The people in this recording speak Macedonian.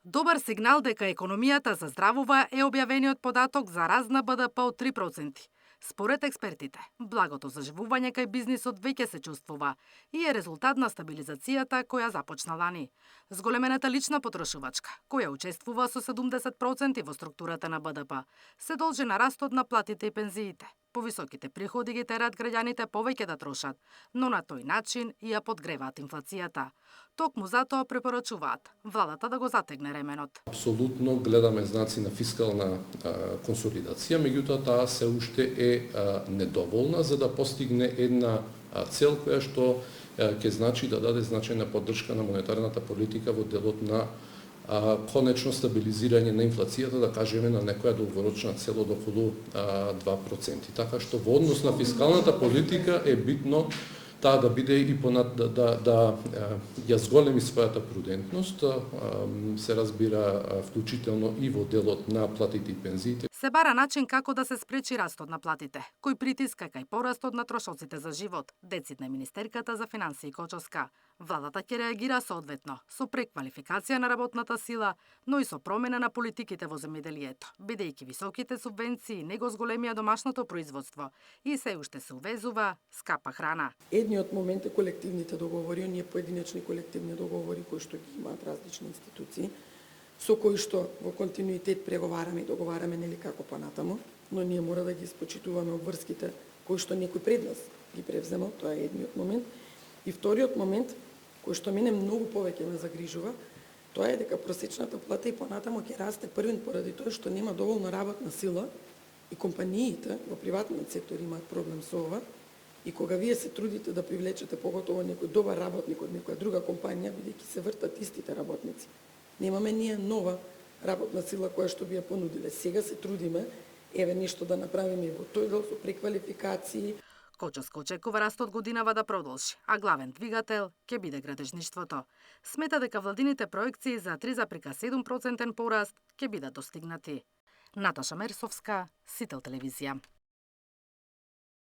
Добар сигнал дека економијата заздравува е објавениот податок за раст на БДП од 3%. Според експертите, благото заживување кај бизнисот веќе се чувствува и е резултат на стабилизацијата која започна лани. Зголемената лична потрошувачка, која учествува со 70% во структурата на БДП, се должи на растот на платите и пензиите. Повисоките приходи ги терат граѓаните повеќе да трошат, но на тој начин ја подгреваат инфлацијата. Токму затоа препорачуваат владата да го затегне ременот. Апсолутно гледаме знаци на фискална консолидација, меѓутоа таа се уште е недоволна за да постигне една цел која што ќе значи да даде значајна поддршка на монетарната политика во делот на конечно стабилизирање на инфлацијата, да кажеме на некоја долгорочна цел од околу 2%. Така што во однос на фискалната политика е битно таа да биде и да ја зголеми својата прудентност, се разбира вклучително и во делот на платите и пензиите. Се бара начин како да се спречи растот на платите, кој притиска кај порастот на трошоците за живот, децидна министерката за финансии Кочовска. Владата ќе реагира соодветно, со преквалификација на работната сила, но и со промена на политиките во земјоделието, бидејќи високите субвенции не го зголемија домашното производство и се уште се увезува скапа храна. Едниот момент е колективните договори, оние поединечни колективни договори кои што ги имаат различни институции, со кои што во континуитет преговараме и договараме нели како понатаму, но ние мора да ги испочитуваме обврските кои што некој пред нас ги превземал, тоа е едниот момент. И вториот момент, кој што мене многу повеќе ме загрижува, тоа е дека просечната плата и понатаму ќе расте првен поради тоа што нема доволно работна сила и компаниите во приватниот сектор имаат проблем со ова. И кога вие се трудите да привлечете поготово некој добар работник од некоја друга компанија, бидејќи се вртат истите работници, немаме ние нова работна сила која што би ја понудиле. Сега се трудиме, еве нешто да направиме и во тој дел со преквалификации. Кочовска очекува растот годинава да продолжи, а главен двигател ќе биде градежништвото. Смета дека владините проекции за 3,7% пораст ќе бидат достигнати. Наташа Мерсовска, Сител телевизија.